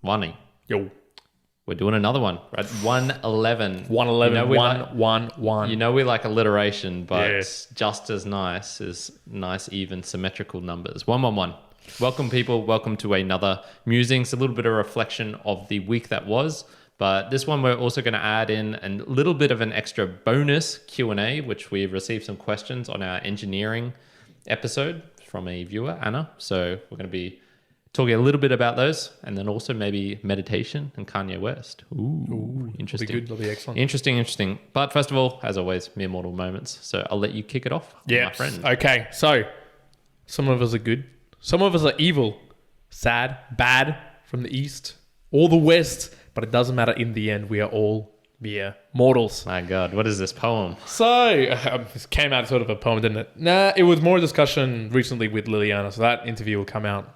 Wani. Yo. We're doing another one, right? 111. 111, 111. You know we like alliteration, but Yes. just as nice is nice, even, symmetrical numbers. 111. Welcome, people. Welcome to another Musings, a little bit of reflection of the week that was. But this one, we're also going to add in a little bit of an extra bonus Q&A, which we received some questions on our engineering episode from a viewer, Anna. So we're going to be talking a little bit about those, and then also maybe meditation and Kanye West. Ooh, interesting. That'll be good. That'll be excellent. Interesting. But first of all, as always, mere mortal moments. So I'll let you kick it off, my friend. Okay. So some of us are good. Some of us are evil, sad, bad, from the east or the west. But it doesn't matter. In the end, we are all mere mortals. My God, what is this poem? So this came out sort of a poem, didn't it? Nah, it was more a discussion recently with Liliana. So that interview will come out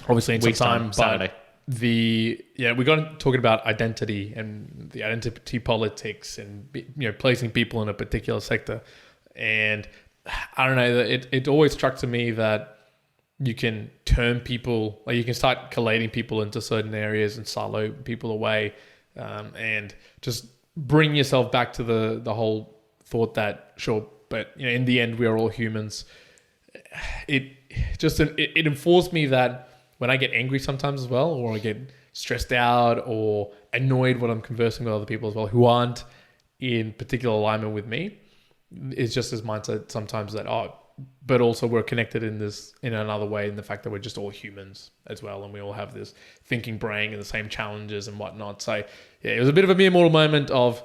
obviously in Week's some time. Saturday. But we got talking about identity and the identity politics and placing people in a particular sector. And I don't know, it always struck to me that you can turn people, like you can start collating people into certain areas and silo people away, and just bring yourself back to the whole thought that sure, but in the end we are all humans. It informs me that when I get angry sometimes as well, or I get stressed out or annoyed when I'm conversing with other people as well who aren't in particular alignment with me, it's just this mindset sometimes that but also we're connected in another way, in the fact that we're just all humans as well, and we all have this thinking brain and the same challenges and whatnot. So yeah, it was a bit of a mere mortal moment of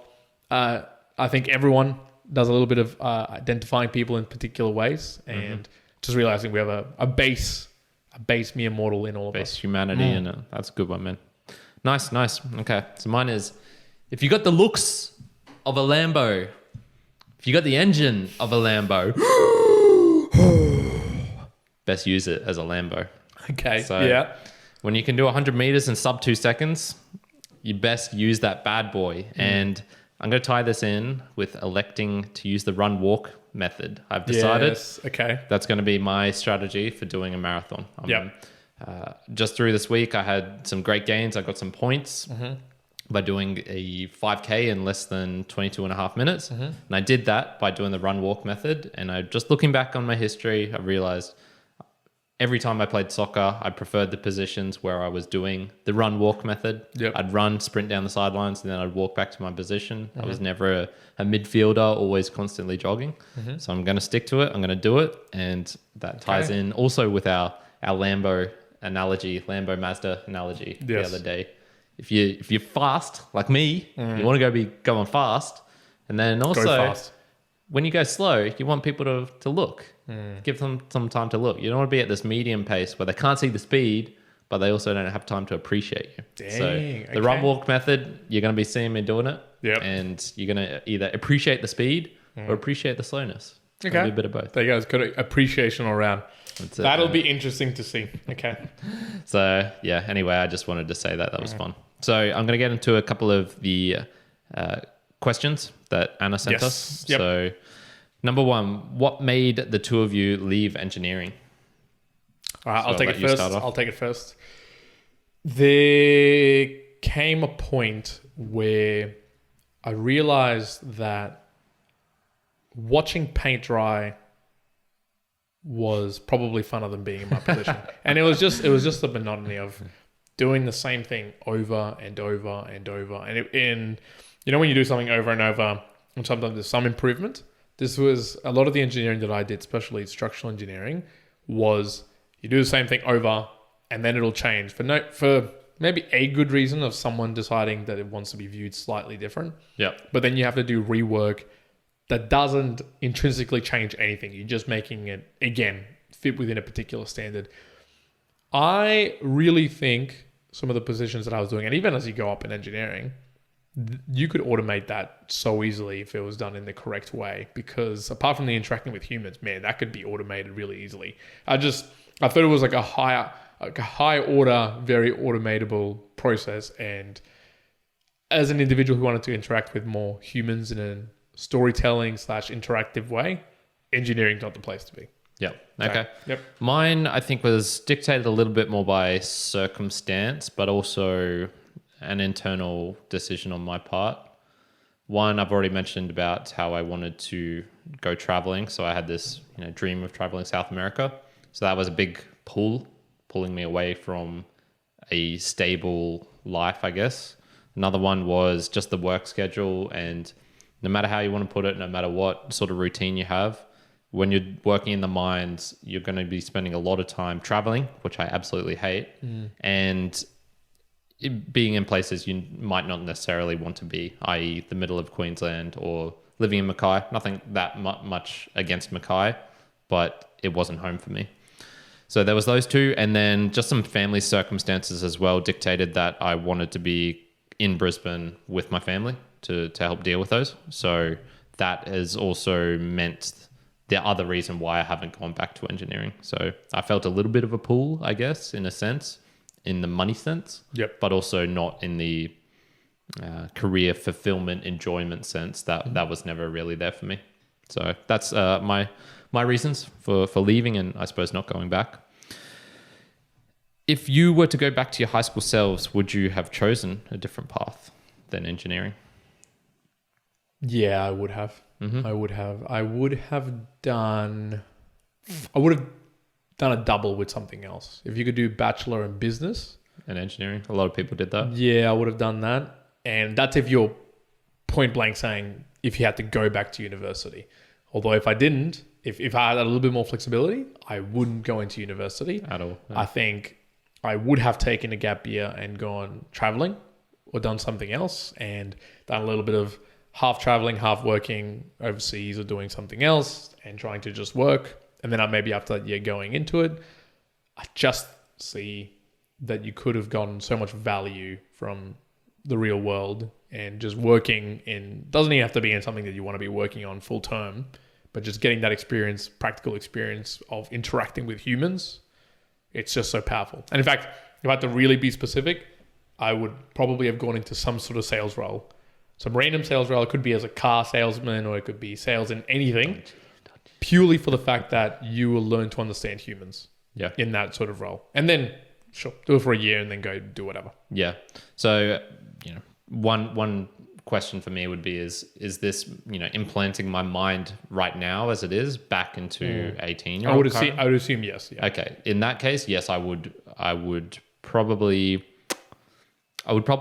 I think everyone does a little bit of identifying people in particular ways, and just realizing we have a base mere mortal in all of us. Base humanity, and that's a good one, man. Nice. Okay, so mine is, if you got the looks of a Lambo, if you got the engine of a Lambo, best use it as a Lambo. Okay. So yeah. When you can do 100 meters in sub 2 seconds, you best use that bad boy. And I'm going to tie this in with electing to use the run walk method. I've decided that's going to be my strategy for doing a marathon. Just through this week, I had some great gains. I got some points by doing a 5K in less than 22 and a half minutes. And I did that by doing the run walk method. And just looking back on my history, I realized every time I played soccer, I preferred the positions where I was doing the run walk method. I'd run, sprint down the sidelines, and then I'd walk back to my position. I was never a midfielder, always constantly jogging. So I'm going to stick to it. I'm going to do it. And that ties in also with our Lambo analogy, Lambo Mazda analogy the other day. If you're fast like me, you want to be going fast, and then also when you go slow, you want people to look. Give them some time to look. You don't want to be at this medium pace where they can't see the speed, but they also don't have time to appreciate you. So the run walk method, you're going to be seeing me doing it, and you're going to either appreciate the speed or appreciate the slowness. Okay, a bit of both. There you go. It's good appreciation all around. That'll be interesting to see. Okay. So yeah. Anyway, I just wanted to say that was fun. So I'm going to get into a couple of the questions that Anna sent us. So number one, what made the two of you leave engineering? All right, I'll take it first. There came a point where I realized that watching paint dry was probably funner than being in my position. And it was just the monotony of doing the same thing over and over and over. And when you do something over and over, and sometimes there's some improvement. This was a lot of the engineering that I did, especially structural engineering, was you do the same thing over and then it'll change for maybe a good reason of someone deciding that it wants to be viewed slightly different. But then you have to do rework that doesn't intrinsically change anything. You're just making it, again, fit within a particular standard. I really think some of the positions that I was doing, and even as you go up in engineering, you could automate that so easily if it was done in the correct way, because apart from the interacting with humans, man, that could be automated really easily. I thought it was like a high order, very automatable process. And as an individual who wanted to interact with more humans in a storytelling / interactive way, engineering's not the place to be. Yep. Okay. Yep. Mine, I think, was dictated a little bit more by circumstance, but also an internal decision on my part. One, I've already mentioned about how I wanted to go traveling. So I had this, dream of traveling South America. So that was a big pull, pulling me away from a stable life, I guess. Another one was just the work schedule, and no matter how you want to put it, no matter what sort of routine you have, when you're working in the mines, you're going to be spending a lot of time traveling, which I absolutely hate, and being in places you might not necessarily want to be, i.e. the middle of Queensland or living in Mackay. Nothing that much against Mackay, but it wasn't home for me. So there was those two, and then just some family circumstances as well dictated that I wanted to be in Brisbane with my family to help deal with those. So that has also meant the other reason why I haven't gone back to engineering. So I felt a little bit of a pull, I guess, in a sense, in the money sense, but also not in the career fulfillment, enjoyment sense. That was never really there for me. So that's my reasons for leaving and I suppose not going back. If you were to go back to your high school selves, would you have chosen a different path than engineering? Yeah, I would have. Mm-hmm. I would have done a double with something else. If you could do bachelor in business and engineering, a lot of people did that. Yeah, I would have done that. And that's if you're point blank saying if you had to go back to university. Although if I didn't, if I had a little bit more flexibility, I wouldn't go into university at all. No. I think I would have taken a gap year and gone traveling or done something else and done a little bit of half traveling, half working overseas or doing something else and trying to just work. And then maybe after that year going into it, I just see that you could have gotten so much value from the real world and just working doesn't even have to be in something that you want to be working on full term, but just getting that experience, practical experience of interacting with humans. It's just so powerful. And in fact, if I had to really be specific, I would probably have gone into some sort of sales role. Some random sales role. It could be as a car salesman or it could be sales in anything, purely for the fact that you will learn to understand humans in that sort of role. And then, sure, do it for a year and then go do whatever. Yeah. So, one question for me would be is this, implanting my mind right now as it is back into 18-year-old? I would assume yes. Yeah. Okay. In that case, yes, I would probably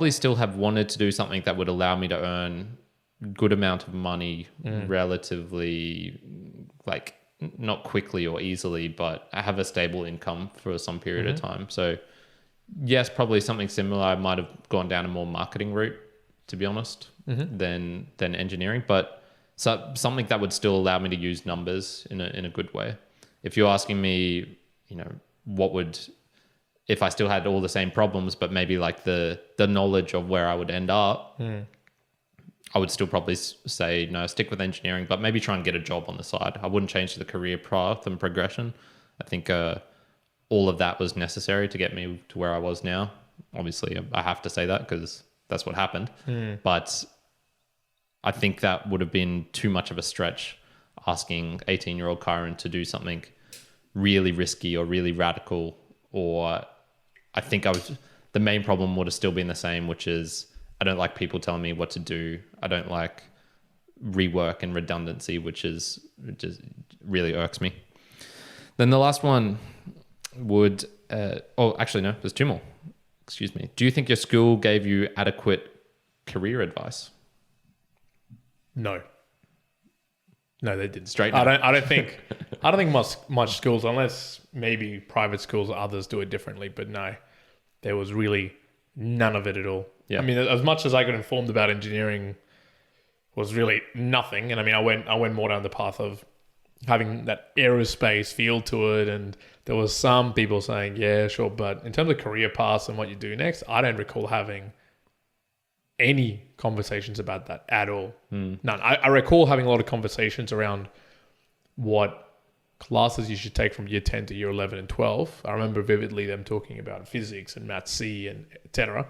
still have wanted to do something that would allow me to earn good amount of money relatively, like not quickly or easily, but I have a stable income for some period of time. So yes, probably something similar. I might have gone down a more marketing route, to be honest, than engineering, but something that would still allow me to use numbers in a good way. If you're asking me, what would, if I still had all the same problems, but maybe like the knowledge of where I would end up, I would still probably say, no, stick with engineering, but maybe try and get a job on the side. I wouldn't change the career path and progression. I think all of that was necessary to get me to where I was now. Obviously, I have to say that because that's what happened. But I think that would have been too much of a stretch asking 18-year-old Kyron to do something really risky or really radical, or I think the main problem would have still been the same, which is I don't like people telling me what to do. I don't like rework and redundancy, which just really irks me. Then the last one would, actually no, there's two more. Excuse me. Do you think your school gave you adequate career advice? No, they didn't. Straight. I don't think much schools, unless maybe private schools or others do it differently. But no, there was really none of it at all. Yeah. I mean, as much as I got informed about engineering, was really nothing. And I mean, I went more down the path of having that aerospace feel to it, and there was some people saying, yeah, sure, but in terms of career paths and what you do next, I don't recall having any conversations about that at all. None. I recall having a lot of conversations around what classes you should take from year 10 to year 11 and 12. I remember vividly them talking about physics and math C and etc.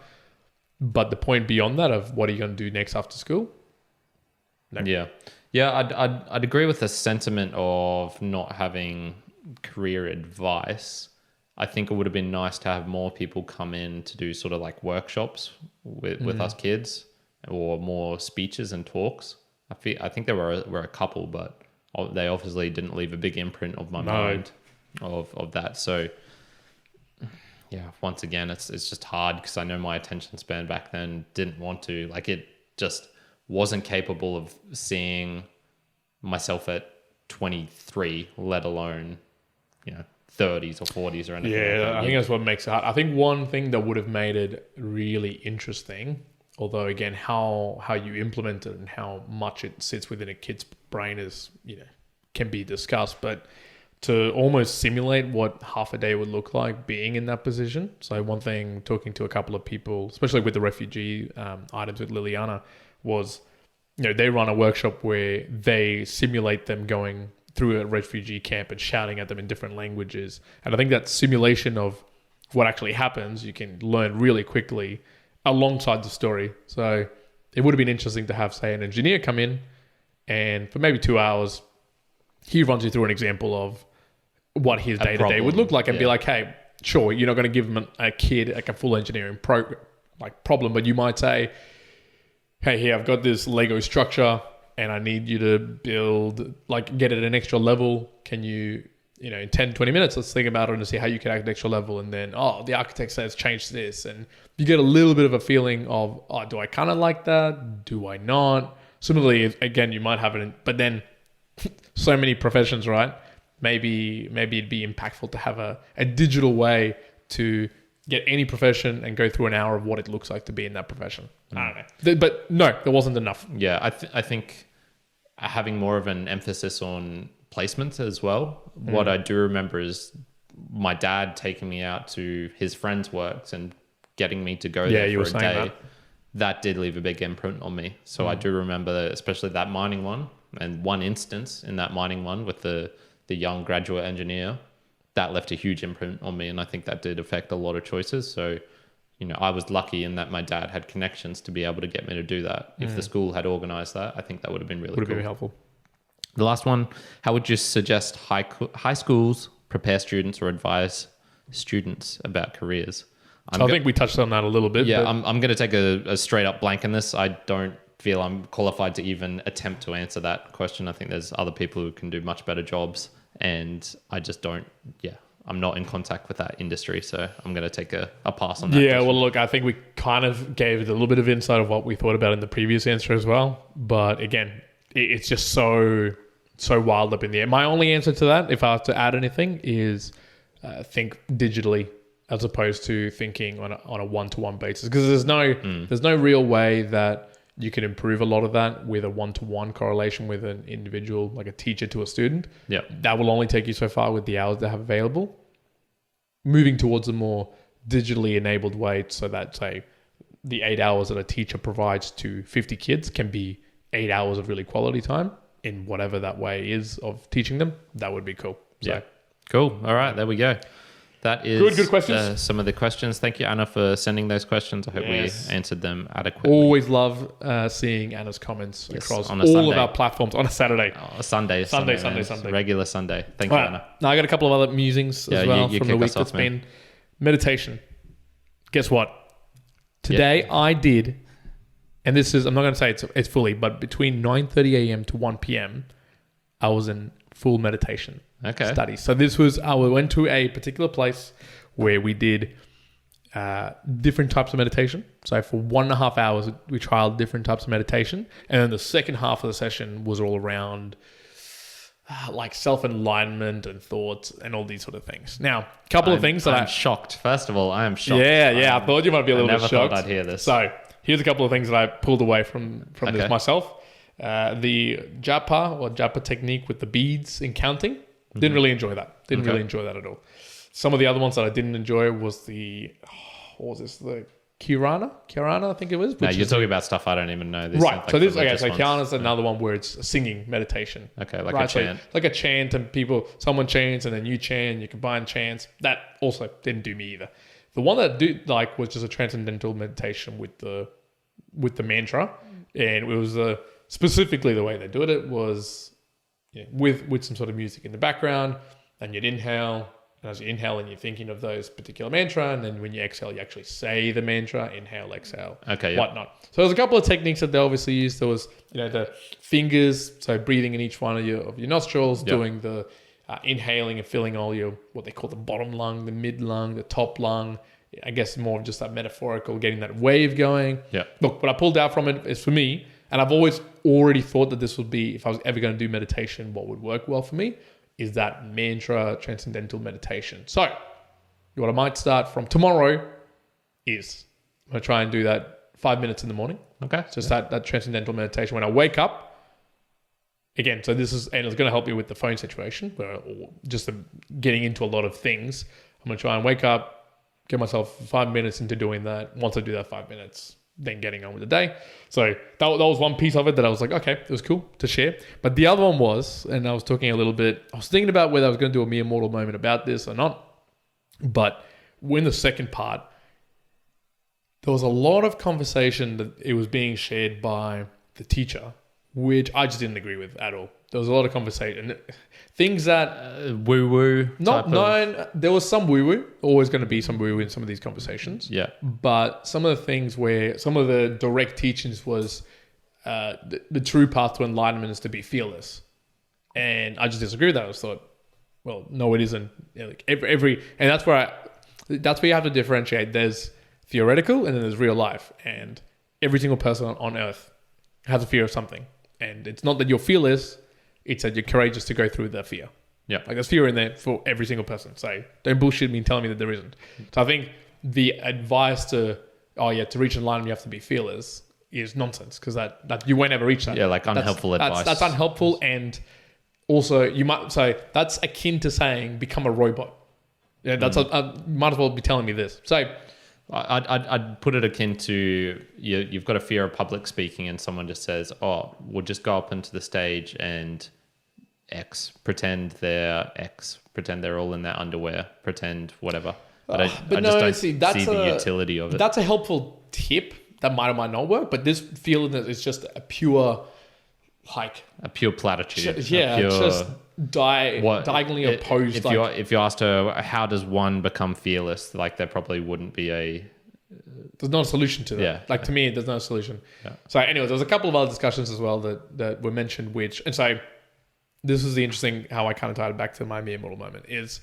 But the point beyond that of what are you going to do next after school? No. Yeah, I'd agree with the sentiment of not having career advice, I think it would have been nice to have more people come in to do sort of like workshops with us kids, or more speeches and talks. I think there were a couple, but they obviously didn't leave a big imprint of my mind of that. So yeah, once again, it's just hard because I know my attention span back then didn't want to, like, it just wasn't capable of seeing myself at 23, let alone, 30s or 40s or anything. Yeah, like that. I think that's what makes it hard. I think one thing that would have made it really interesting, although again, how you implement it and how much it sits within a kid's brain is, can be discussed, but to almost simulate what half a day would look like being in that position. So one thing, talking to a couple of people, especially with the refugee items with Liliana, was, they run a workshop where they simulate them going through a refugee camp and shouting at them in different languages. And I think that simulation of what actually happens, you can learn really quickly alongside the story. So it would have been interesting to have, say, an engineer come in, and for maybe 2 hours, he runs you through an example of what his day-to-day would look like, and be like, hey, sure, you're not going to give him a kid like a full engineering problem, but you might say, hey, here, I've got this Lego structure and I need you to build, get it at an extra level. Can you, in 10, 20 minutes, let's think about it and see how you can add an extra level. And then, the architect says change this. And you get a little bit of a feeling of, do I kind of like that? Do I not? Similarly, again, you might have it, but then so many professions, right? Maybe it'd be impactful to have a digital way to get any profession and go through an hour of what it looks like to be in that profession. I don't know. But no, there wasn't enough. Yeah, I think having more of an emphasis on placement as well. What I do remember is my dad taking me out to his friends' works and getting me to go there for a day. That did leave a big imprint on me. So I do remember, especially that mining one, and one instance in that mining one with the young graduate engineer, that left a huge imprint on me. And I think that did affect a lot of choices. So, I was lucky in that my dad had connections to be able to get me to do that. If the school had organized that, I think that would have been really cool. Would have been helpful. The last one, how would you suggest high schools prepare students or advise students about careers? I think we touched on that a little bit. Yeah, I'm going to take a straight up blank in this. I don't feel I'm qualified to even attempt to answer that question. I think there's other people who can do much better jobs, and I just don't, I'm not in contact with that industry, so I'm going to take a pass on that. Yeah, question. Well, look, I think we kind of gave it a little bit of insight of what we thought about in the previous answer as well. But again, it's just so wild up in the air. My only answer to that, if I have to add anything, is think digitally as opposed to thinking on a one-to-one basis, because there's no real way that you can improve a lot of that with a one-to-one correlation with an individual, like a teacher to a student. Yeah, that will only take you so far with the hours they have available. Moving towards a more digitally enabled way, so that, say, the 8 hours that a teacher provides to 50 kids can be 8 hours of really quality time in whatever that way is of teaching them, that would be cool. So. Yeah, cool. All right, there we go. That is good questions. Some of the questions. Thank you, Anna, for sending those questions. I hope we answered them adequately. Always love seeing Anna's comments across all Sunday. of our platforms on a Saturday. Sunday. Regular Sunday. Thank you, Anna. Now I got a couple of other musings as well from the week that's been. Meditation. Guess what? Today I did, and this is, I'm not going to say it's fully, but between 9:30 a.m. to 1 p.m, I was in full meditation study. So this was, I went to a particular place where we did different types of meditation. So for 1.5 hours, we trialed different types of meditation. And then the second half of the session was all around like self-enlightenment and thoughts and all these sort of things. Now, a couple of things that I'm shocked. First of all, I am shocked. Yeah. I thought you might be a little bit shocked. I never thought I'd hear this. So here's a couple of things that I pulled away from this myself. The japa technique with the beads and counting. Didn't really enjoy that. Didn't really enjoy that at all. Some of the other ones that I didn't enjoy was the Kirana, I think it was. No, you're talking about stuff I don't even know. Right. So Kirana's another one where it's a singing meditation. Okay, like a chant. Like a chant, and someone chants and then you chant, you combine chants. That also didn't do me either. The one that I did like was just a transcendental meditation with the mantra, and it was specifically the way they did it was with some sort of music in the background. and you'd inhale. And as you inhale, and you're thinking of those particular mantra, and then when you exhale, you actually say the mantra, inhale, exhale, whatnot. So there's a couple of techniques that they obviously used. There was, the fingers, so breathing in each one of your nostrils, doing the inhaling and filling all your, what they call the bottom lung, the mid lung, the top lung. I guess more of just that metaphorical, getting that wave going. Yeah. Look, what I pulled out from it is for me, and I've always already thought that this would be, if I was ever going to do meditation, what would work well for me, is that mantra transcendental meditation. So what I might start from tomorrow is I'm going to try and do that 5 minutes in the morning. Okay. Just that transcendental meditation. When I wake up, again, so this is, and it's going to help you with the phone situation, or just getting into a lot of things. I'm going to try and wake up, get myself 5 minutes into doing that. Once I do that 5 minutes, then getting on with the day. So that was one piece of it that I was like, okay, it was cool to share. But the other one was, and I was talking a little bit, I was thinking about whether I was going to do a mere mortal moment about this or not. But in the second part, there was a lot of conversation that it was being shared by the teacher, which I just didn't agree with at all. There was a lot of conversation. Things that... woo-woo. There was some woo-woo. Always going to be some woo-woo in some of these conversations. Yeah. But some of the things where... Some of the direct teachings was the true path to enlightenment is to be fearless. And I just disagree with that. I just thought, well, no, it isn't. Like every and that's where you have to differentiate. There's theoretical and then there's real life. And every single person on earth has a fear of something. And it's not that you're fearless... It's that you're courageous to go through that fear. Yeah. Like there's fear in there for every single person. So don't bullshit me and tell me that there isn't. So I think the advice to reach enlightenment, you have to be fearless is nonsense because that you won't ever reach that. Yeah, like unhelpful advice. That's unhelpful. And also you might say that's akin to saying become a robot. Yeah, that's you might as well be telling me this. So I'd put it akin to you've got a fear of public speaking and someone just says, oh, we'll just go up into the stage and pretend they're all in their underwear, pretend whatever. I just don't see the utility of it. That's a helpful tip that might or might not work, but this feeling that is just a pure platitude. Just diagonally opposed. If you asked her, how does one become fearless? Like there probably wouldn't be there's no solution to that. Yeah. To me, there's no solution. Yeah. So anyway, there was a couple of other discussions as well that were mentioned, and so this is the interesting how I kind of tied it back to my mere mortal moment is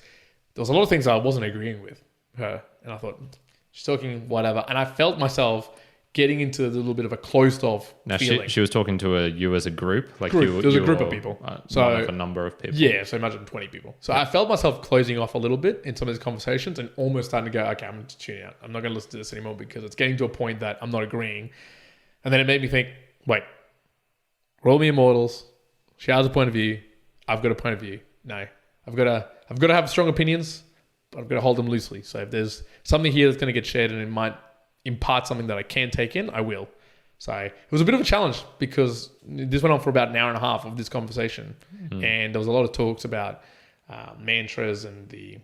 there was a lot of things I wasn't agreeing with her. And I thought, she's talking whatever. And I felt myself getting into a little bit of a closed off feeling. She was talking to you as a group? Like there was a group of people. So one of a number of people. Yeah, so imagine 20 people. So I felt myself closing off a little bit in some of these conversations and almost starting to go, okay, I'm just tuning out. I'm not going to listen to this anymore because it's getting to a point that I'm not agreeing. And then it made me think, wait, we're all mere mortals. She has a point of view. I've got a point of view. No, I've got to have strong opinions, but I've got to hold them loosely. So if there's something here that's going to get shared and it might impart something that I can take in, I will. So it was a bit of a challenge because this went on for about an hour and a half of this conversation. And there was a lot of talks about mantras and there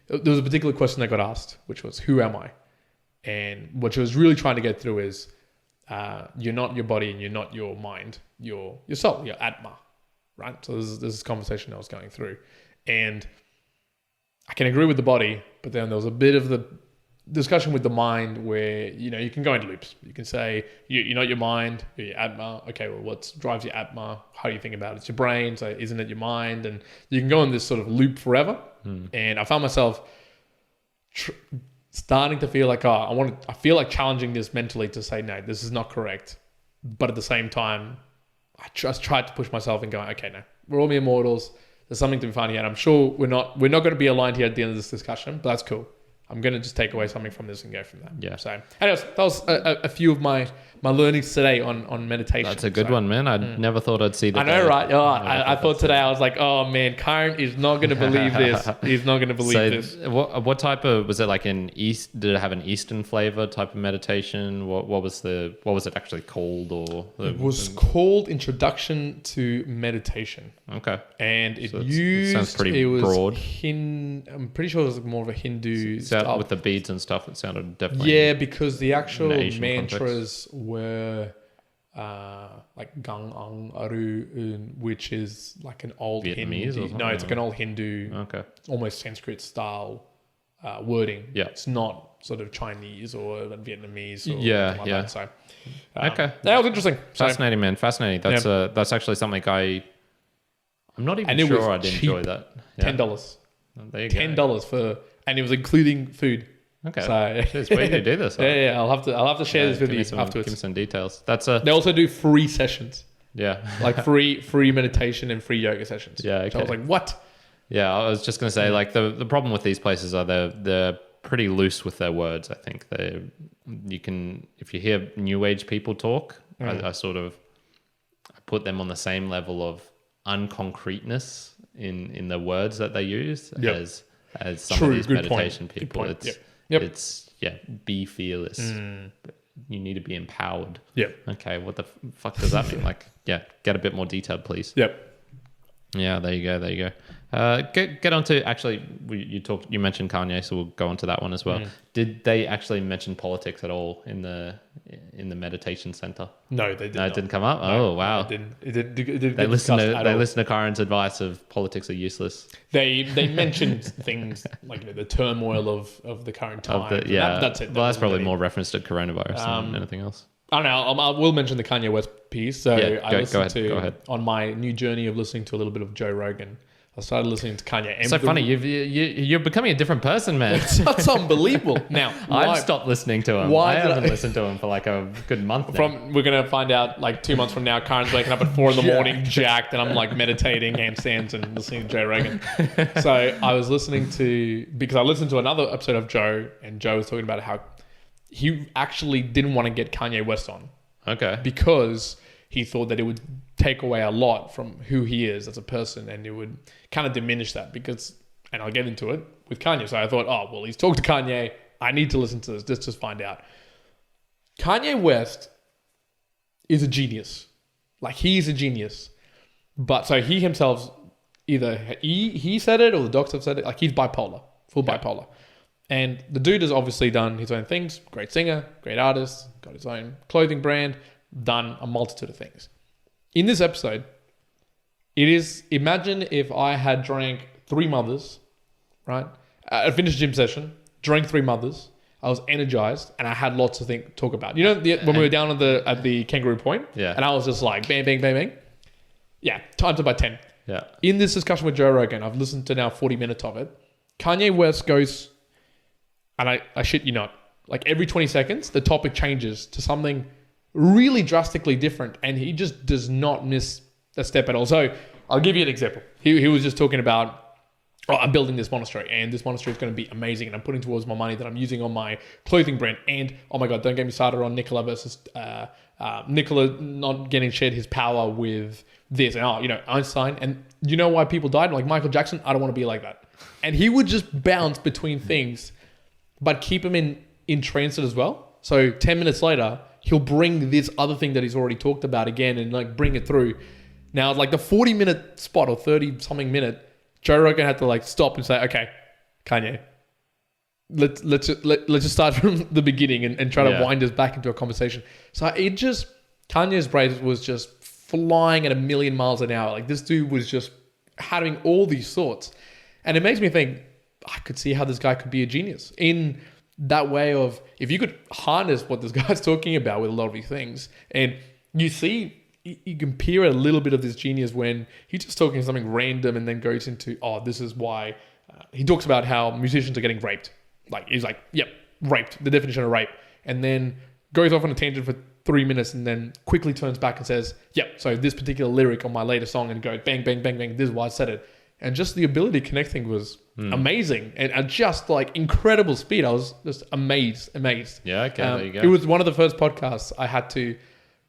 was a particular question that got asked, which was, who am I? And what she was really trying to get through is you're not your body and you're not your mind, you're your soul, your atma, right? So this is this conversation I was going through. And I can agree with the body, but then there was a bit of the discussion with the mind where, you can go into loops. You can say, you're not your mind, you're your atma. Okay, well, what drives your atma? How do you think about it? It's your brain, so isn't it your mind? And you can go in this sort of loop forever. And I found myself starting to feel like, I feel like challenging this mentally to say, no, this is not correct. But at the same time, I just tried to push myself and going, okay, no, we're all mere mortals. There's something to be found here. And I'm sure we're not going to be aligned here at the end of this discussion, but that's cool. I'm going to just take away something from this and go from that. Yeah. So anyways, that was a few of my learnings today on meditation. That's a good one, man. I never thought I'd see that. I know, right? I thought today, I was like, oh man, Karen is not going to believe this. He's not going to believe this. What type of, was it like did it have an Eastern flavor type of meditation? What was it actually called? It was called Introduction to Meditation. Okay. And it sounds pretty broad. I'm pretty sure it was more of a Hindu stuff. With the beads and stuff, it sounded definitely... Yeah, because the actual mantras were like Gang Ang Aru Un, which is like an old Vietnamese Hindu. or something? No, it's like an old Hindu, Okay. almost Sanskrit style wording. Yeah. It's not sort of Chinese or Vietnamese or Yeah, anything like yeah. that. So, Okay. that was interesting. So, Fascinating, man. Fascinating. That's actually something I'm not even And it sure was I'd cheap. enjoy that. Yeah. $10. There you go. $10 for, and it was including food. Okay. So, Jeez, where do you do this? yeah. I'll have to share this with give you me some, afterwards. Give me some details. That's a They also do free sessions, yeah. like free meditation and free yoga sessions. Yeah, So I was okay. like, what? Yeah, I was just gonna say like the problem with these places are they're pretty loose with their words. I think you can if you hear new age people talk, I put them on the same level of unconcreteness in the words that they use Yep. as some True, of these good meditation point. Good people. point. It's Yep. be fearless. You need to be empowered. Yep. Okay, what the fuck does that mean? Like, yeah, get a bit more detailed, please. Yep. Yeah, there you go. Get on to actually. You mentioned Kanye, so we'll go on to that one as well. Did they actually mention politics at all in the meditation center? No, they did No, not. it didn't come up. Oh wow, It didn't they listen all. to Karen's advice of politics are useless. They mentioned things like the turmoil of the current time. That's it. Well, that's probably really more reference to coronavirus than anything else. I don't know. I will mention the Kanye West piece. So Yeah, I go listened ahead, go ahead. on my new journey of listening to a little bit of Joe Rogan. I started listening to Kanye. And So funny, you're becoming a different person, man. That's unbelievable. Now, I've stopped listening to him. I haven't listened to him for like a good month now. We're gonna find out like 2 months from now. Karen's waking up at 4 a.m, jacked, and I'm like meditating, handstands, and listening to Joe Rogan. So I was listening because I listened to another episode of Joe, and Joe was talking about how he actually didn't want to get Kanye West on Okay. because he thought that it would take away a lot from who he is as a person, and it would kind of diminish that because, and I'll get into it with Kanye. So I thought, oh, well, he's talked to Kanye. I need to listen to this. Let's just find out. Kanye West is a genius. Like, he's a genius. But so he himself, either he said it or the docs have said it, like he's bipolar, full bipolar. And the dude has obviously done his own things. Great singer, great artist, got his own clothing brand, done a multitude of things. In this episode, imagine if I had drank 3 mothers, right? I finished a gym session, drank 3 mothers. I was energized and I had lots to talk about. You know, when we were down at the Kangaroo Point, and I was just like, bang, bang, bang, bang. Yeah, times it by 10. Yeah. In this discussion with Joe Rogan, I've listened to now 40 minutes of it. Kanye West goes, and I shit you not, like every 20 seconds, the topic changes to something really drastically different, and he just does not miss a step at all. So I'll give you an example. He was just talking about, I'm building this monastery, and this monastery is going to be amazing, and I'm putting towards my money that I'm using on my clothing brand. And oh my God, don't get me started on Nikola versus Nikola not getting shared his power with this, and Einstein, and you know why people died? Like Michael Jackson, I don't want to be like that. And he would just bounce between things, but keep him in transit as well. So 10 minutes later, he'll bring this other thing that he's already talked about again and like bring it through. Now, like the 40-minute spot or 30-something minute, Joe Rogan had to like stop and say, okay, Kanye, let's just start from the beginning and try to wind us back into a conversation. So Kanye's brain was just flying at 1,000,000 miles an hour. Like this dude was just having all these thoughts. And it makes me think, I could see how this guy could be a genius in that way of, if you could harness what this guy's talking about with a lot of these things, and you can peer a little bit of this genius when he's just talking something random and then goes into, this is why he talks about how musicians are getting raped. Like, he's like, yep, raped, the definition of rape. And then goes off on a tangent for 3 minutes and then quickly turns back and says, yep, so this particular lyric on my latest song, and goes bang, bang, bang, bang, this is why I said it. And just the ability to connect things was amazing, and at just like incredible speed. I was just amazed. Yeah, okay, there you go. It was one of the first podcasts I had to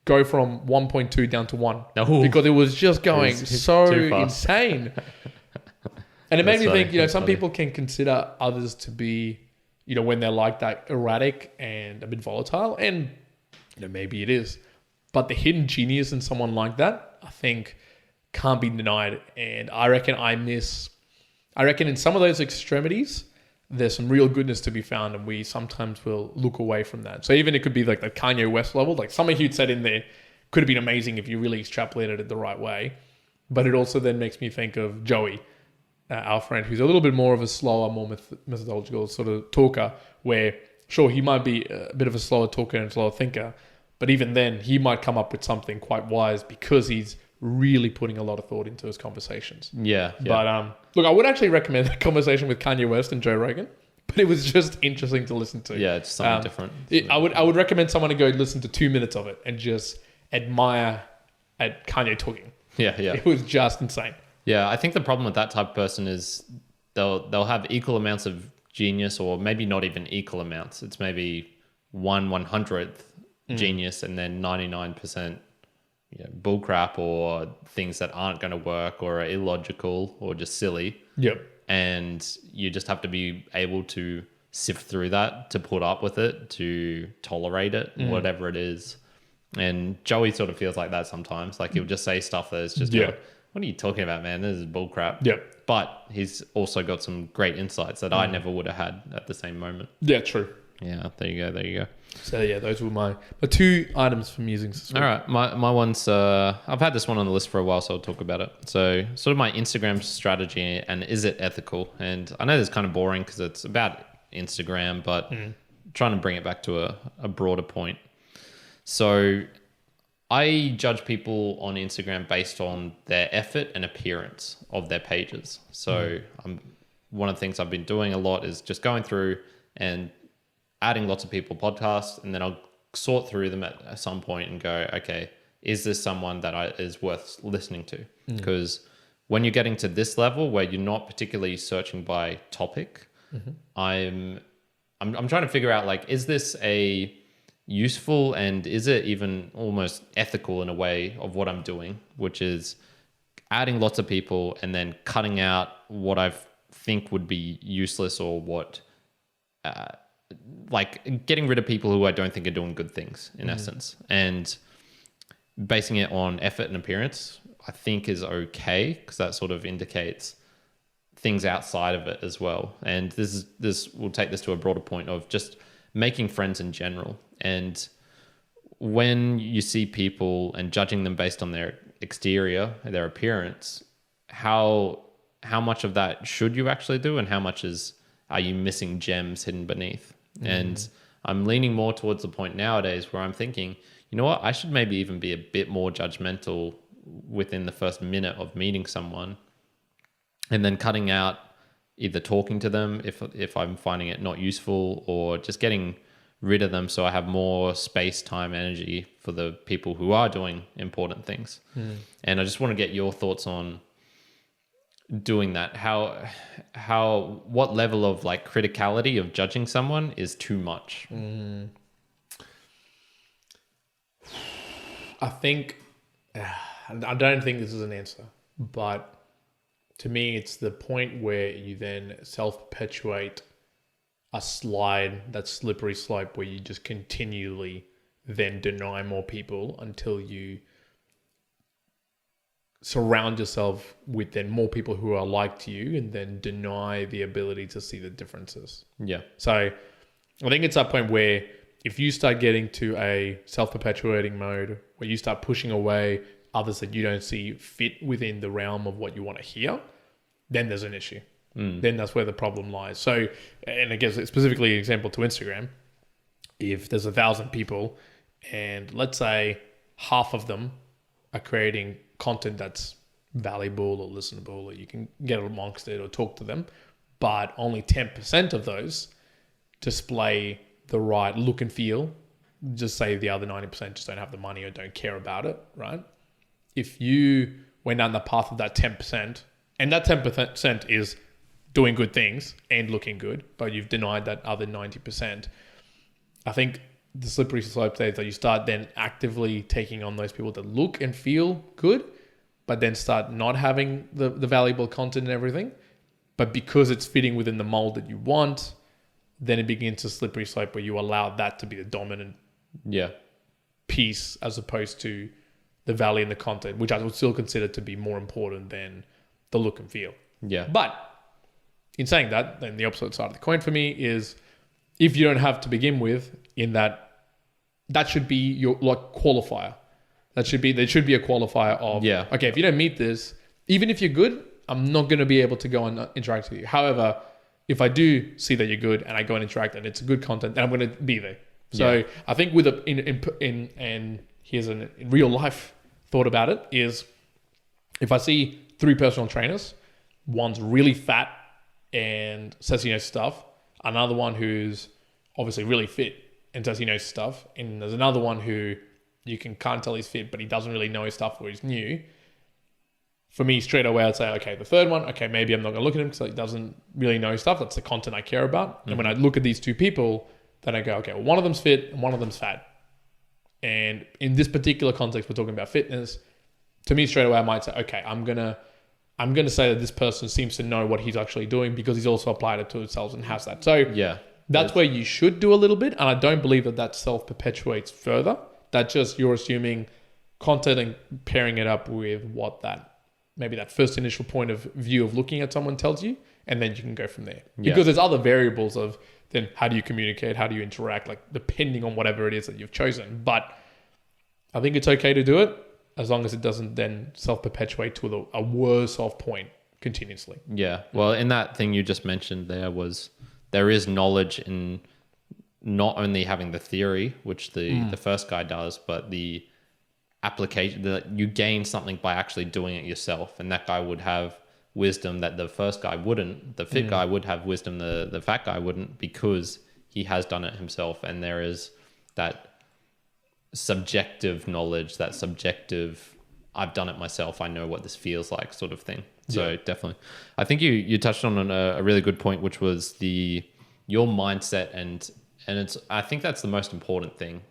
go from 1.2 down to 1 because it was just going so insane. And it made me think, some people can consider others to be, when they're like that, erratic and a bit volatile, and maybe it is. But the hidden genius in someone like that, I think, can't be denied. And I reckon in some of those extremities, there's some real goodness to be found, and we sometimes will look away from that. So even it could be like the Kanye West level, like something he'd said in there could have been amazing if you really extrapolated it the right way. But it also then makes me think of Joey, our friend, who's a little bit more of a slower, more methodological sort of talker, where sure, he might be a bit of a slower talker and slower thinker, but even then he might come up with something quite wise because he's really putting a lot of thought into his conversations. Yeah. But look, I would actually recommend the conversation with Kanye West and Joe Rogan, but it was just interesting to listen to. Yeah, it's something different. I would recommend someone to go listen to 2 minutes of it and just admire at Kanye talking. Yeah. It was just insane. Yeah, I think the problem with that type of person is they'll have equal amounts of genius, or maybe not even equal amounts. It's maybe 1/100th genius and then 99% bullcrap or things that aren't going to work or are illogical or just silly. Yep. And you just have to be able to sift through that, to put up with it, to tolerate it, whatever it is. And Joey sort of feels like that sometimes. Like he'll just say stuff that is just like, what are you talking about, man? This is bullcrap. Yep. But he's also got some great insights that I never would have had at the same moment. Yeah, true. Yeah, there you go. So yeah, those were my 2 items for musings. All right, my one's I've had this one on the list for a while, so I'll talk about it. So sort of my Instagram strategy and is it ethical? And I know this is kind of boring because it's about Instagram, but trying to bring it back to a broader point. So I judge people on Instagram based on their effort and appearance of their pages. So one of the things I've been doing a lot is just going through and adding lots of people podcasts, and then I'll sort through them at some point and go, okay, is this someone that is worth listening to? Because when you're getting to this level where you're not particularly searching by topic, I'm trying to figure out, like, is this a useful and is it even almost ethical in a way of what I'm doing, which is adding lots of people and then cutting out what I think would be useless or what like getting rid of people who I don't think are doing good things in essence, and basing it on effort and appearance I think is okay, because that sort of indicates things outside of it as well. And this will take this to a broader point of just making friends in general. And when you see people and judging them based on their exterior, their appearance, how much of that should you actually do, and how much are you missing gems hidden beneath? And I'm leaning more towards the point nowadays where I'm thinking, you know what, I should maybe even be a bit more judgmental within the first minute of meeting someone, and then cutting out either talking to them if I'm finding it not useful, or just getting rid of them so I have more space, time, energy for the people who are doing important things. And I just want to get your thoughts on doing that. What level of like criticality of judging someone is too much? I think I don't think this is an answer, but to me it's the point where you then self-perpetuate a slide, that slippery slope where you just continually then deny more people until you surround yourself with then more people who are like you, and then deny the ability to see the differences. Yeah. So I think it's that point where if you start getting to a self-perpetuating mode where you start pushing away others that you don't see fit within the realm of what you want to hear, then there's an issue. Then that's where the problem lies. So, and I guess specifically an example to Instagram, if there's 1,000 people and let's say half of them are creating content that's valuable or listenable, or you can get amongst it or talk to them, but only 10% of those display the right look and feel, just say the other 90% just don't have the money or don't care about it, right? If you went down the path of that 10%, and that 10% is doing good things and looking good, but you've denied that other 90%, I think the slippery slope there is that you start then actively taking on those people that look and feel good, but then start not having the valuable content and everything. But because it's fitting within the mold that you want, then it begins a slippery slope where you allow that to be the dominant piece, as opposed to the value in the content, which I would still consider to be more important than the look and feel. Yeah. But in saying that, then the opposite side of the coin for me is, if you don't have to begin with, in that should be your like qualifier. There should be a qualifier of, Yeah. okay, if you don't meet this, even if you're good, I'm not going to be able to go and interact with you. However, if I do see that you're good and I go and interact and it's good content, then I'm going to be there. So I think with here's a in real life thought about it is, if I see 3 personal trainers, one's really fat and says he knows stuff, another one who's obviously really fit and says he knows stuff, and there's another one who you can kind of tell he's fit, but he doesn't really know his stuff or he's new. For me, straight away, I'd say, okay, the third one, okay, maybe I'm not going to look at him because he doesn't really know his stuff. That's the content I care about. And when I look at these 2 people, then I go, okay, well, one of them's fit and one of them's fat. And in this particular context, we're talking about fitness. To me, straight away, I might say, okay, I'm gonna say that this person seems to know what he's actually doing because he's also applied it to himself and has that. So that's where you should do a little bit. And I don't believe that self-perpetuates further. That just, you're assuming content and pairing it up with what maybe that first initial point of view of looking at someone tells you, and then you can go from there. Because there's other variables of then how do you communicate, how do you interact, like depending on whatever it is that you've chosen. But I think it's okay to do it as long as it doesn't then self-perpetuate to a worse off point continuously. Yeah. Well, in that thing you just mentioned, there is knowledge in not only having the theory, which the first guy does, but the application, that you gain something by actually doing it yourself. And that guy would have wisdom that the first guy wouldn't. The fit guy would have wisdom the fat guy wouldn't, because he has done it himself. And there is that subjective knowledge, that subjective, I've done it myself, I know what this feels like sort of thing. So definitely. I think you touched on a really good point, which was your mindset, and it's, I think that's the most important thing.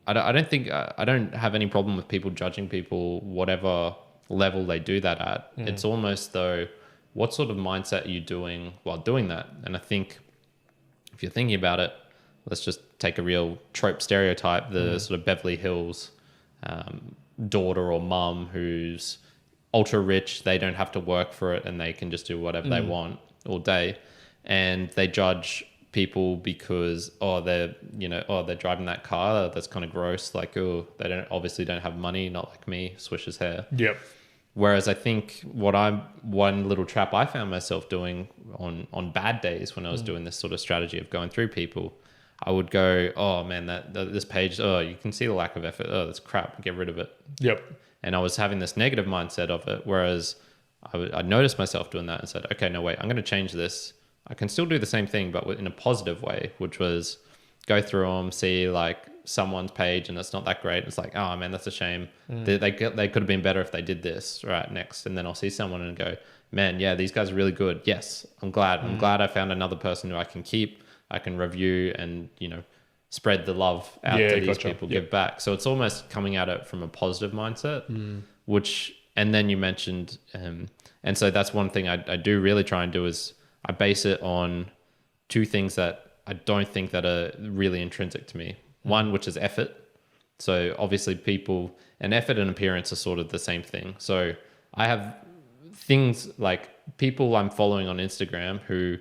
I don't have any problem with people judging people, whatever level they do that at. It's almost though, what sort of mindset are you doing while doing that? And I think if you're thinking about it, let's just take a real trope stereotype, the sort of Beverly Hills daughter or mum who's ultra rich, they don't have to work for it and they can just do whatever they want all day. And they judge people because they're driving that car that's kind of gross, like they obviously don't have money, not like me, swishes hair. Whereas I think one little trap I found myself doing on bad days when I was doing this sort of strategy of going through people, I would go, oh man, this page, you can see the lack of effort, that's crap, get rid of it. And I was having this negative mindset of it, whereas I noticed myself doing that and said, okay, no, wait, I'm going to change this. I can still do the same thing, but in a positive way, which was go through them, see like someone's page and it's not that great. It's like, oh man, that's a shame. They could have been better if they did this right next. And then I'll see someone and go, man, yeah, these guys are really good. Yes, I'm glad. I'm glad I found another person who I can keep, I can review and, spread the love out to these people, give back. So it's almost coming at it from a positive mindset, and then you mentioned, and so that's one thing I do really try and do is I base it on 2 things that I don't think that are really intrinsic to me. One, which is effort. So obviously people, and effort and appearance are sort of the same thing. So I have things like people I'm following on Instagram who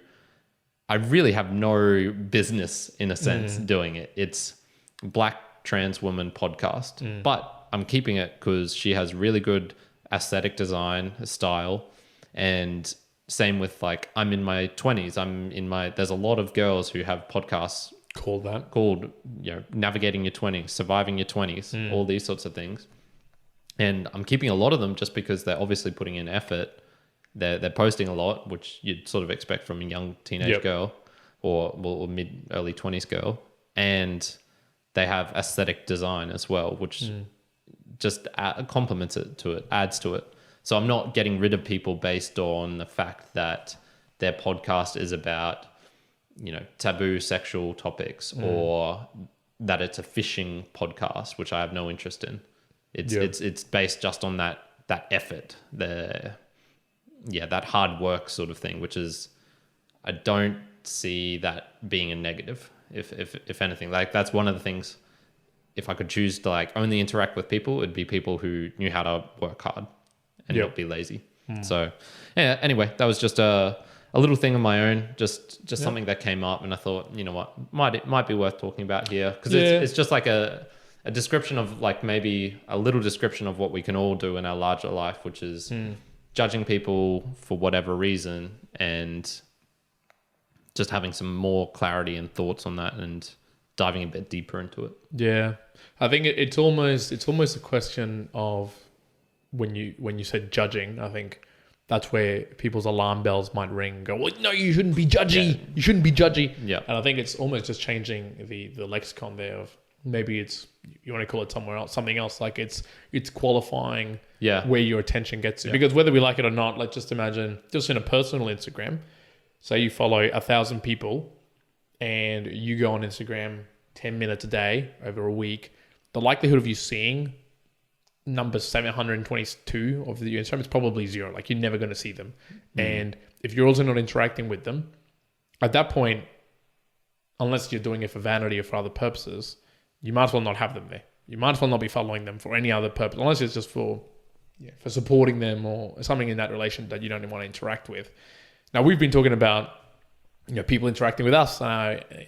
I really have no business in a sense doing it. It's Black Trans Woman podcast, but I'm keeping it because she has really good aesthetic design, style, and same with like, I'm in my 20s. There's a lot of girls who have podcasts called Navigating Your 20s, Surviving Your 20s, all these sorts of things. And I'm keeping a lot of them just because they're obviously putting in effort. They're posting a lot, which you'd sort of expect from a young teenage girl or mid-early 20s girl. And they have aesthetic design as well, which just complements it to it, adds to it. So I'm not getting rid of people based on the fact that their podcast is about, taboo sexual topics or that it's a fishing podcast, which I have no interest in. It's based just on that effort, that hard work sort of thing, which is, I don't see that being a negative. If anything, like that's one of the things, if I could choose to like only interact with people, it'd be people who knew how to work hard and not be lazy. So yeah, anyway, that was just a little thing of my own, just something that came up and I thought, you know what, might be worth talking about here. Cause it's just like a description of like maybe a little description of what we can all do in our larger life, which is judging people for whatever reason and just having some more clarity and thoughts on that and diving a bit deeper into it. Yeah. I think it's almost a question of when you said judging, I think that's where people's alarm bells might ring and go, well, no, you shouldn't be judgy. Yeah. You shouldn't be judgy. Yeah. And I think it's almost just changing the lexicon there of maybe it's, you want to call it something else. Like it's qualifying where your attention gets to. Because whether we like it or not, let's just imagine just in a personal Instagram, say you follow 1,000 people and you go on Instagram 10 minutes a day over a week, the likelihood of you seeing number 722 of the Instagram is probably zero. Like you're never going to see them. And if you're also not interacting with them, at that point, unless you're doing it for vanity or for other purposes, you might as well not have them there. You might as well not be following them for any other purpose, unless it's just for supporting them or something in that relation that you don't want to interact with. Now, we've been talking about people interacting with us,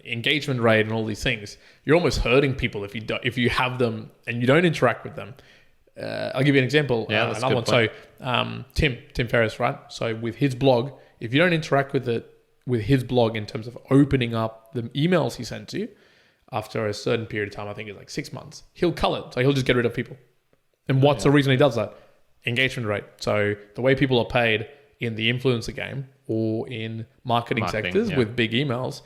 engagement rate and all these things. You're almost hurting people if you have them and you don't interact with them. I'll give you an example. That's another one. Point. So Tim Ferriss, right? So with his blog, if you don't interact with his blog in terms of opening up the emails he sends you after a certain period of time, I think it's like 6 months, he'll cull it. So he'll just get rid of people. And what's the reason he does that? Engagement rate. So the way people are paid in the influencer game or in marketing sectors with big emails,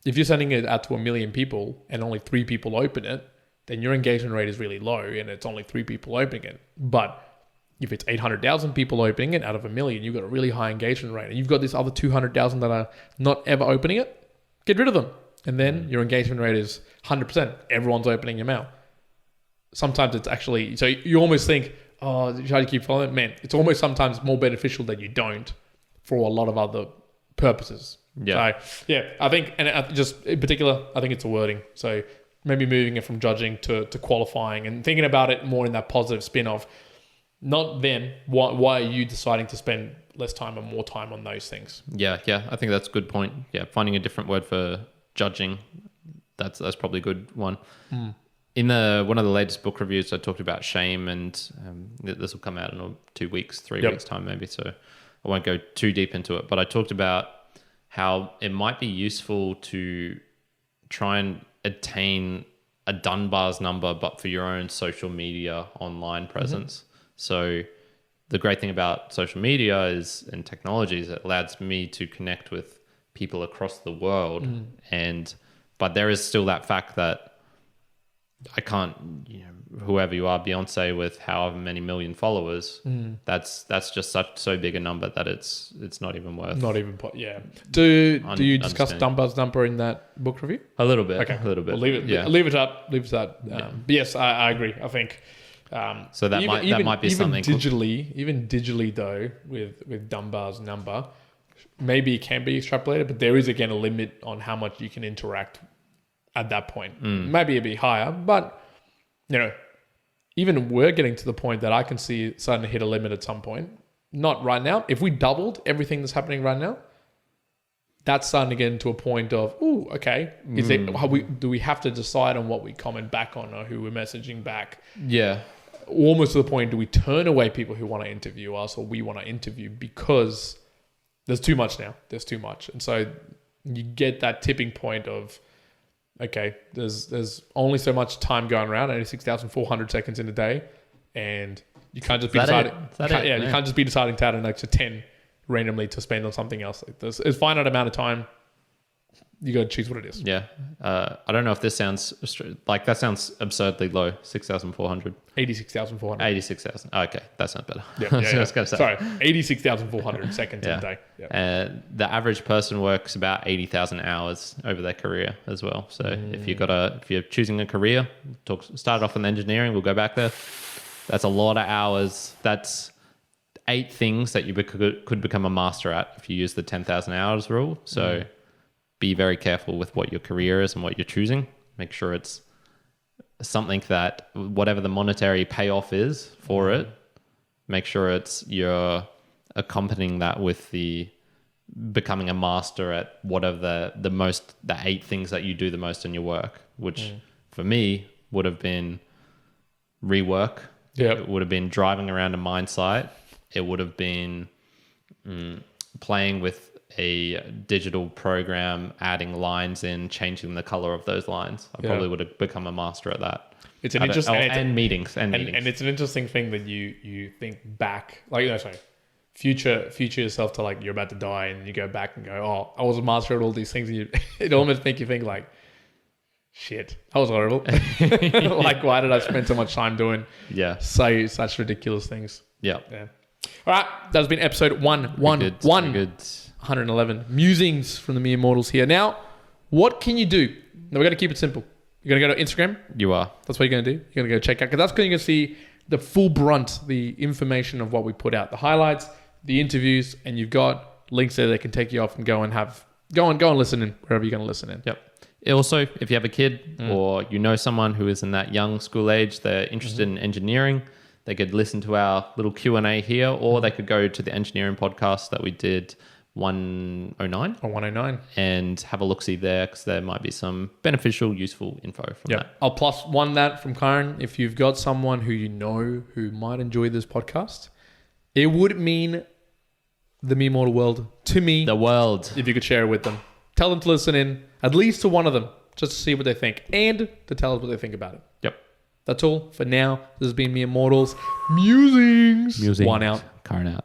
if you're sending it out to 1 million people and only 3 people open it, then your engagement rate is really low and it's only 3 people opening it. But if it's 800,000 people opening it out of 1 million, you've got a really high engagement rate and you've got this other 200,000 that are not ever opening it, get rid of them. And then your engagement rate is 100%. Everyone's opening your mail. Sometimes it's actually, so you almost think, oh, should I keep following it? Man, it's almost sometimes more beneficial that you don't for a lot of other purposes. Yeah. So, I think, and just in particular, I think it's a wording. So maybe moving it from judging to qualifying and thinking about it more in that positive spin of not them. Why are you deciding to spend less time or more time on those things? Yeah. I think that's a good point. Yeah. Finding a different word for judging. That's probably a good one. In one of the latest book reviews, I talked about shame, and this will come out in 2 weeks, 3 weeks time maybe, so I won't go too deep into it. But I talked about how it might be useful to try and attain a Dunbar's number, but for your own social media online presence. So the great thing about social media and technology is it allows me to connect with people across the world, but there is still that fact that I can't, whoever you are, Beyonce with however many million followers, that's just so big a number that it's not even worth. Not even, Do you discuss Dunbar's number in that book review? A little bit. Okay. A little bit. We'll leave it up. But yes, I agree. I think. So that might be something. Even digitally though, with Dunbar's number, maybe it can be extrapolated, but there is again a limit on how much you can interact at that point. Maybe it'd be higher, but even we're getting to the point that I can see it starting to hit a limit at some point. Not right now. If we doubled everything that's happening right now, that's starting to get into a point of, okay, do we have to decide on what we comment back on or who we're messaging back? Yeah. Almost to the point, do we turn away people who want to interview us or we want to interview because there's too much now. There's too much. And so you get that tipping point of, okay, there's only so much time going around, 86,400 seconds in a day, and you can't just be deciding. You can't just be deciding to add an extra 10 randomly to spend on something else. Like there's a finite amount of time. You got to choose what it is. Yeah, I don't know if this sounds like that sounds absurdly low. 6,400. 86,400. 86,000. Okay, that sounds better. Sorry, 86,400 seconds in a day. The average person works about 80,000 hours over their career as well. So if you're choosing a career, start off in engineering. We'll go back there. That's a lot of hours. That's 8 things that you could become a master at if you use the 10,000 hours rule. So be very careful with what your career is and what you're choosing. Make sure it's something that whatever the monetary payoff is for it, make sure you're accompanying that with the becoming a master at whatever the 8 things that you do the most in your work, which for me would have been rework. Yep. It would have been driving around a mine site. It would have been playing with a digital program, adding lines in, changing the color of those lines. I probably would have become a master at that. It's an interesting and meetings. And it's an interesting thing that you think back, like, no, sorry, future yourself to, like, you're about to die, and you go back and go, oh, I was a master at all these things. And it almost make you think, like, shit, that was horrible. Like, why did I spend so much time doing such ridiculous things? Yeah. All right, that has been episode 111. Musings from the Mere Mortals here. Now, what can you do? Now, we're going to keep it simple. You're going to go to Instagram. You are. That's what you're going to do. You're going to go check out, because that's going to see the full brunt, the information of what we put out, the highlights, the interviews, and you've got links there that can take you off and go and listen in wherever you're going to listen in. Yep. Also, if you have a kid or you know someone who is in that young school age, they're interested in engineering, they could listen to our little Q&A here, or they could go to the engineering podcast that we did 109 and have a look-see there, because there might be some beneficial, useful info from that. I'll plus one that from Karen. If you've got someone who you know who might enjoy this podcast, it would mean the Mere Mortal world to me. The world. If you could share it with them. Tell them to listen in, at least to one of them, just to see what they think and to tell us what they think about it. Yep. That's all for now. This has been Mere Mortals. Musings. One out. Karen out.